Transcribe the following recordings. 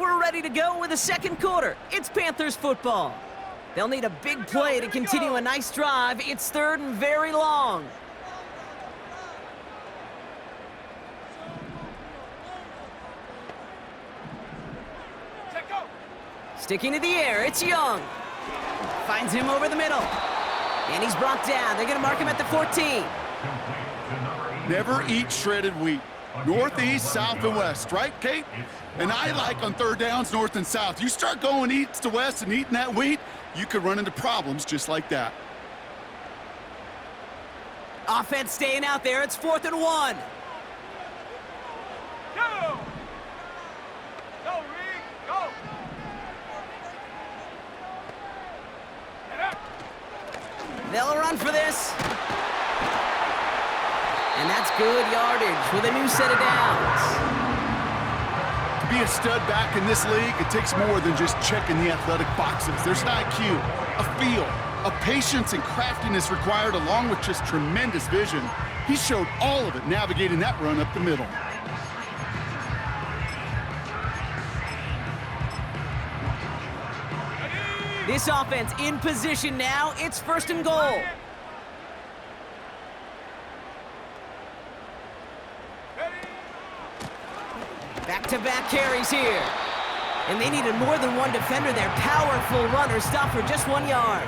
we're ready to go with the second quarter. It's Panthers football. They'll need a big play to continue a nice drive. It's third and very long. Sticking to the air, it's Young. Finds him over the middle. And he's brought down. They're going to mark him at the 14. Never eat shredded wheat. Northeast, south, and west, right, Kate? And I like on third downs, north and south. You start going east to west and eating that wheat, you could run into problems just like that. Offense staying out there. It's 4th and 1. Go! Go, Reed! Go! Get up! They'll run for this. And that's good yardage with a new set of downs. To be a stud back in this league, it takes more than just checking the athletic boxes. There's an IQ, a feel, a patience and craftiness required along with just tremendous vision. He showed all of it navigating that run up the middle. This offense in position now. It's 1st and goal. Back-to-back carries here. And they needed more than one defender there. Powerful runner, stop for just 1 yard.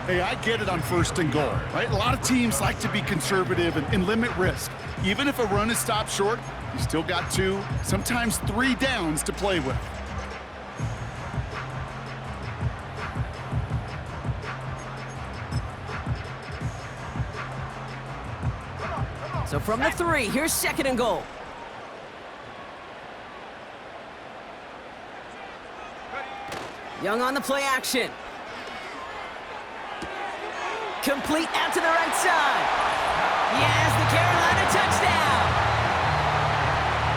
Hey, I get it on 1st and goal, right? A lot of teams like to be conservative and limit risk. Even if a run is stopped short, you still got 2, sometimes 3 downs to play with. So from the 3, here's 2nd and goal. Young on the play action. Complete out to the right side. Yes, the Carolina touchdown.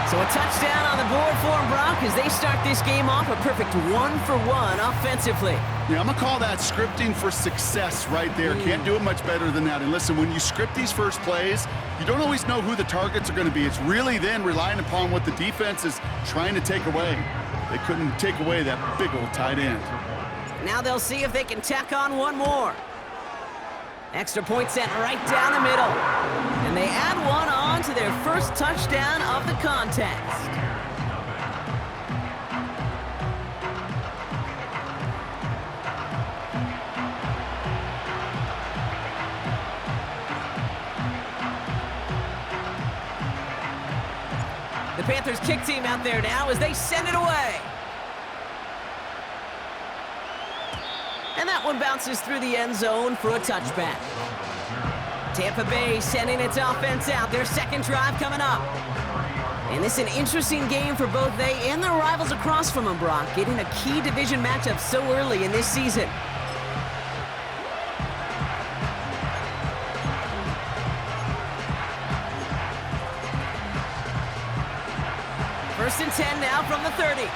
So a touchdown on the board for them, Brock, as they start this game off a perfect 1-for-1 offensively. Yeah, I'm going to call that scripting for success right there. Can't do it much better than that. And listen, when you script these first plays, you don't always know who the targets are going to be. It's really then relying upon what the defense is trying to take away. They couldn't take away that big old tight end. Now they'll see if they can tack on one more. Extra point sent right down the middle. And they add one on to their first touchdown of the contest. The Panthers kick team out there now as they send it away. And that one bounces through the end zone for a touchback. Tampa Bay sending its offense out. Their second drive coming up. And this is an interesting game for both they and their rivals across from them, Brock, getting a key division matchup so early in this season. First and 10 now from the 30.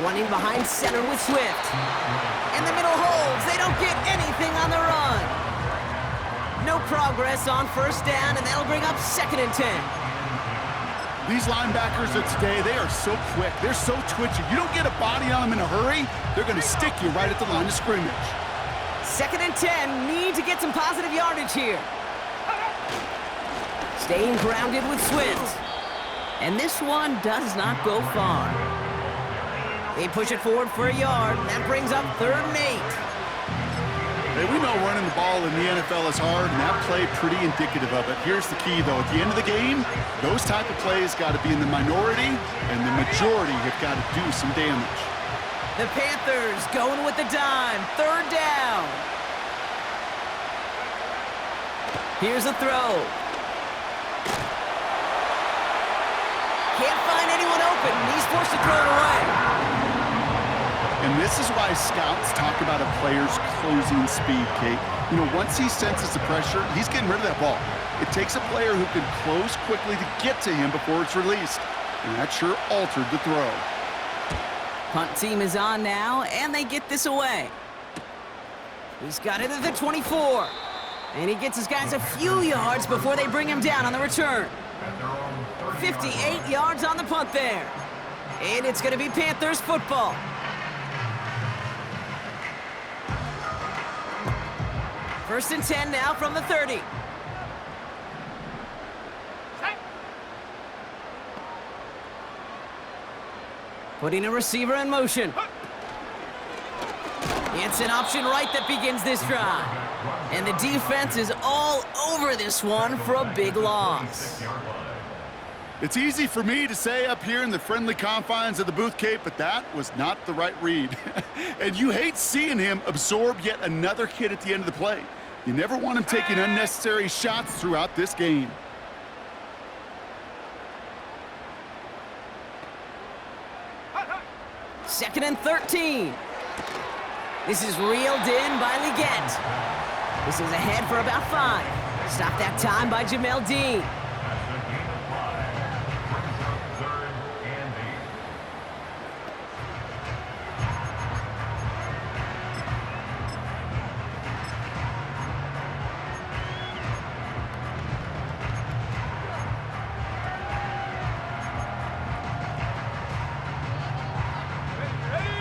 Running behind center with Swift. And the middle holds. They don't get anything on the run. No progress on first down, and that'll bring up 2nd and 10. These linebackers of today, they are so quick. They're so twitchy. You don't get a body on them in a hurry, they're going to stick you right at the line of scrimmage. 2nd and 10. Need to get some positive yardage here. Staying grounded with Swift. And this one does not go far. They push it forward for a yard, and that brings up 3rd and 8. Hey, we know running the ball in the NFL is hard, and that play pretty indicative of it. Here's the key, though. At the end of the game, those type of plays got to be in the minority, and the majority have got to do some damage. The Panthers going with the dime. 3rd down. Here's a throw. Can't find anyone open. He's forced to throw it away. And this is why scouts talk about a player's closing speed, Kate. You know, once he senses the pressure, he's getting rid of that ball. It takes a player who can close quickly to get to him before it's released. And that sure altered the throw. Punt team is on now, and they get this away. He's got it at the 24. And he gets his guys a few yards before they bring him down on the return. 58 yards on the punt there. And it's going to be Panthers football. First and 10 now from the 30. Putting a receiver in motion. It's an option right that begins this drive. And the defense is all over this one for a big loss. It's easy for me to say up here in the friendly confines of the booth, Kate, but that was not the right read. And you hate seeing him absorb yet another hit at the end of the play. You never want him taking unnecessary shots throughout this game. Second and 13. This is reeled in by Leggett. This is ahead for about 5. Stopped that time by Jamel Dean.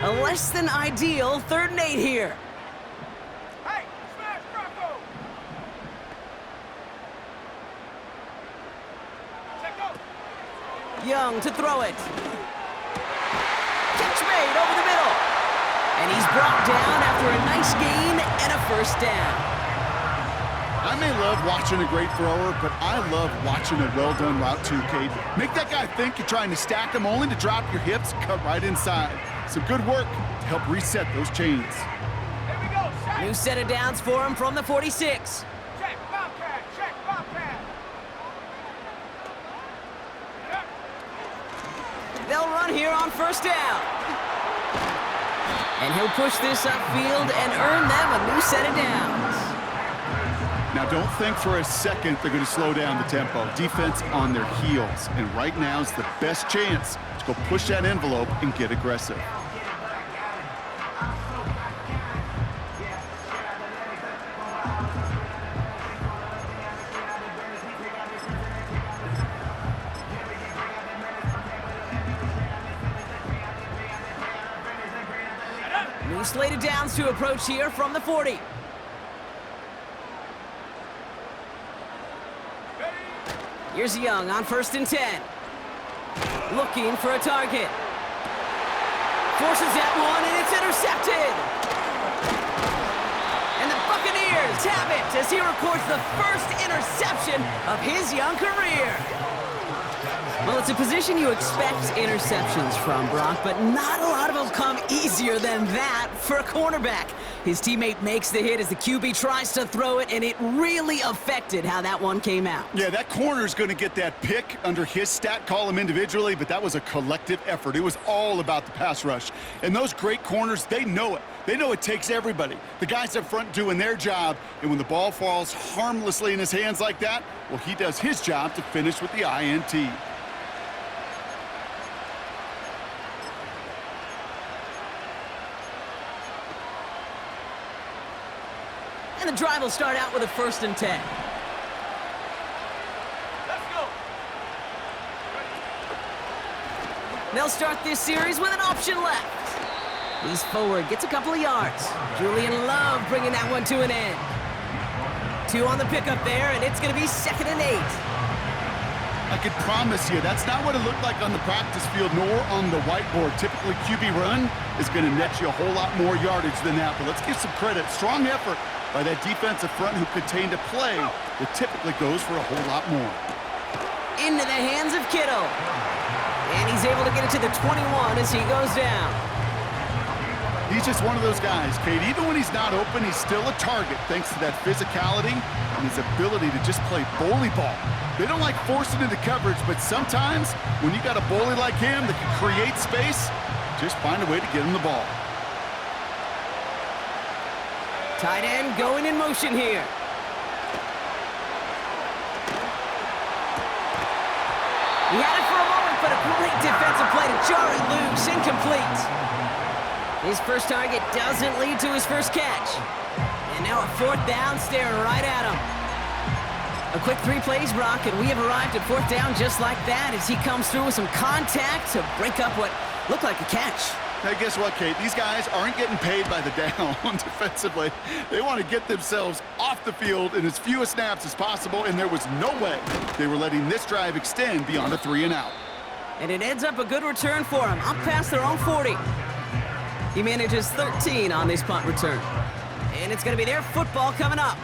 A less than ideal 3rd and 8 here. Hey, smash Bronco! Check out! Young to throw it. Catch made over the middle. And he's brought down after a nice gain and a first down. I may love watching a great thrower, but I love watching a well-done route too, Kate. Make that guy think you're trying to stack him only to drop your hips and cut right inside. Some good work to help reset those chains. Here we go, check! New set of downs for him from the 46. Check, Bobcat, check, Bobcat! They'll run here on first down. And he'll push this upfield and earn them a new set of downs. Now, don't think for a second they're going to slow down the tempo. Defense on their heels. And right now is the best chance to go push that envelope and get aggressive. New slated downs to approach here from the 40. Here's Young on first and 10. Looking for a target. Forces that one, and it's intercepted. And the Buccaneers have it as he records the first interception of his young career. Well, it's a position you expect interceptions from, Brock, but not a lot of them come easier than that for a cornerback. His teammate makes the hit as the QB tries to throw it, and it really affected how that one came out. Yeah, that corner's going to get that pick under his stat column individually, but that was a collective effort. It was all about the pass rush. And those great corners, they know it. They know it takes everybody. The guys up front doing their job, and when the ball falls harmlessly in his hands like that, well, he does his job to finish with the INT. And the drive will start out with a first and 10. Let's go! They'll start this series with an option left. He's forward, gets a couple of yards. Julian Love bringing that one to an end. 2 on the pickup there, and it's going to be 2nd and 8. I could promise you that's not what it looked like on the practice field nor on the whiteboard. Typically, QB run is going to net you a whole lot more yardage than that. But let's give some credit. Strong effort by that defensive front who contained a play that typically goes for a whole lot more. Into the hands of Kittle. And he's able to get it to the 21 as he goes down. He's just one of those guys, Kate. Even when he's not open, he's still a target thanks to that physicality and his ability to just play bully ball. They don't like forcing into coverage, but sometimes when you got a bully like him that can create space, just find a way to get him the ball. Tight end going in motion here. He had it for a moment, but a great defensive play to jar it loose. Incomplete. His first target doesn't lead to his first catch. And now a fourth down, staring right at him. A quick 3 plays, Brock, and we have arrived at fourth down just like that as he comes through with some contact to break up what looked like a catch. Hey, guess what, Kate? These guys aren't getting paid by the down defensively. They want to get themselves off the field in as few snaps as possible, and there was no way they were letting this drive extend beyond a 3-and-out. And it ends up a good return for him, up past their own 40. He manages 13 on this punt return. And it's going to be their football coming up.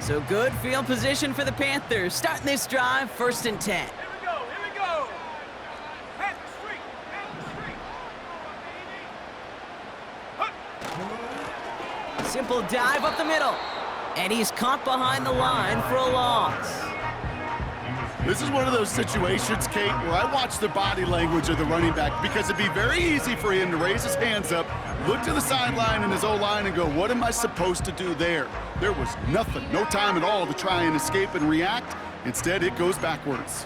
So good field position for the Panthers. Starting this drive, 1st and 10. Here we go, here we go. Panther streak, Panther streak. Simple dive up the middle. And he's caught behind the line for a loss. This is one of those situations, Kate, where I watch the body language of the running back because it'd be very easy for him to raise his hands up, look to the sideline and his O-line and go, what am I supposed to do there? There was nothing, no time at all to try and escape and react. Instead, it goes backwards.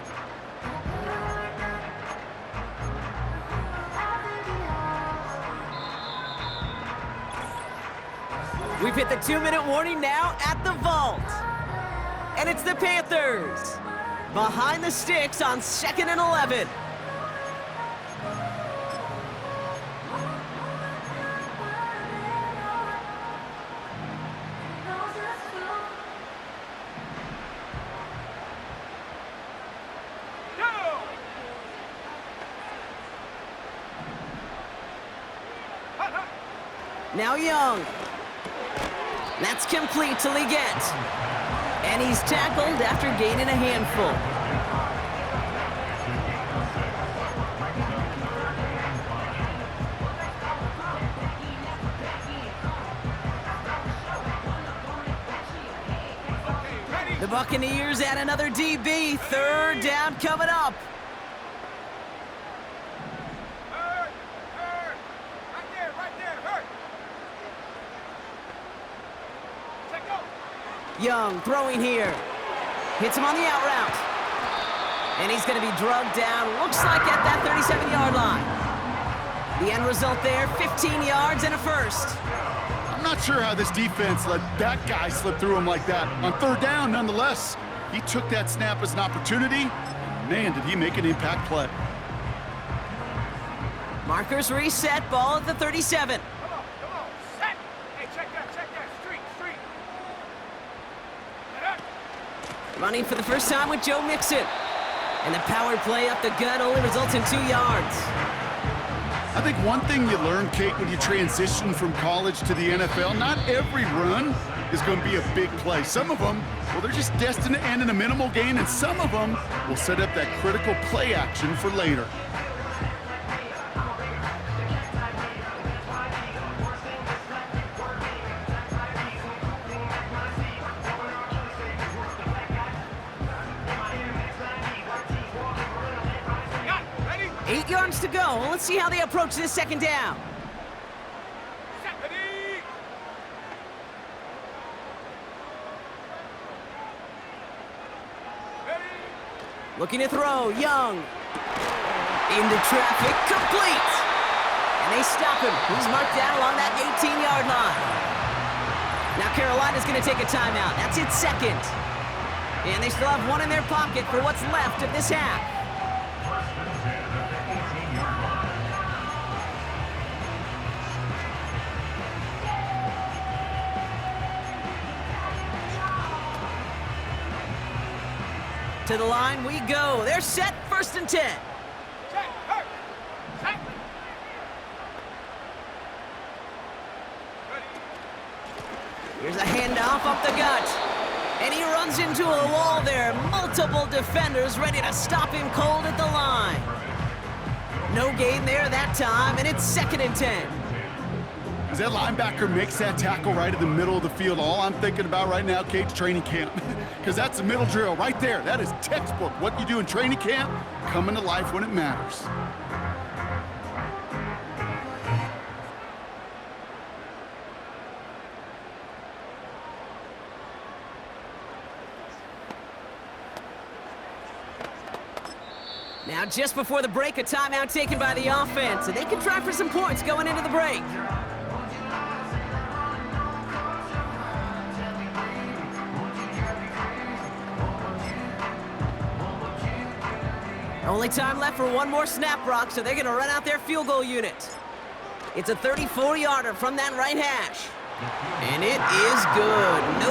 We've hit the 2-minute warning now at the vault. And it's the Panthers behind the sticks on 2nd and 11. Now Young. That's complete to Leggett. And he's tackled after gaining a handful. The Buccaneers add another DB. 3rd down coming up. Young throwing here. Hits him on the out route. And he's going to be drugged down, looks like at that 37-yard line. The end result there, 15 yards and a first. I'm not sure how this defense let that guy slip through him like that. On 3rd down, nonetheless, he took that snap as an opportunity. Man, did he make an impact play. Markers reset, ball at the 37. Come on, set. Hey, check that, street. Running for the first time with Joe Mixon. And the power play up the gut only results in 2 yards. I think one thing you learn, Kate, when you transition from college to the NFL, not every run is going to be a big play. Some of them, well, they're just destined to end in a minimal gain, and some of them will set up that critical play action for later. Got it, ready? 8 yards to go. Let's see how they approach this 2nd down. Set, ready? Ready? Looking to throw, Young. Into traffic, complete. And they stop him. He's marked down along that 18-yard line. Now Carolina's going to take a timeout. That's its 2nd. And they still have one in their pocket for what's left of this half. To the line we go. They're set, 1st and 10. Check, hurt. Set. Ready? Here's a handoff up the gut. And he runs into a wall there. Multiple defenders ready to stop him cold at the line. No gain there that time, and it's 2nd and 10. As that linebacker makes that tackle right in the middle of the field, all I'm thinking about right now, Kate's training camp. Because that's the middle drill right there. That is textbook. What you do in training camp, coming to life when it matters. Now, just before the break, a timeout taken by the offense, and they can try for some points going into the break. Only time left for one more snap, Brock, so they're going to run out their field goal unit. It's a 34-yarder from that right hash. And it is good. No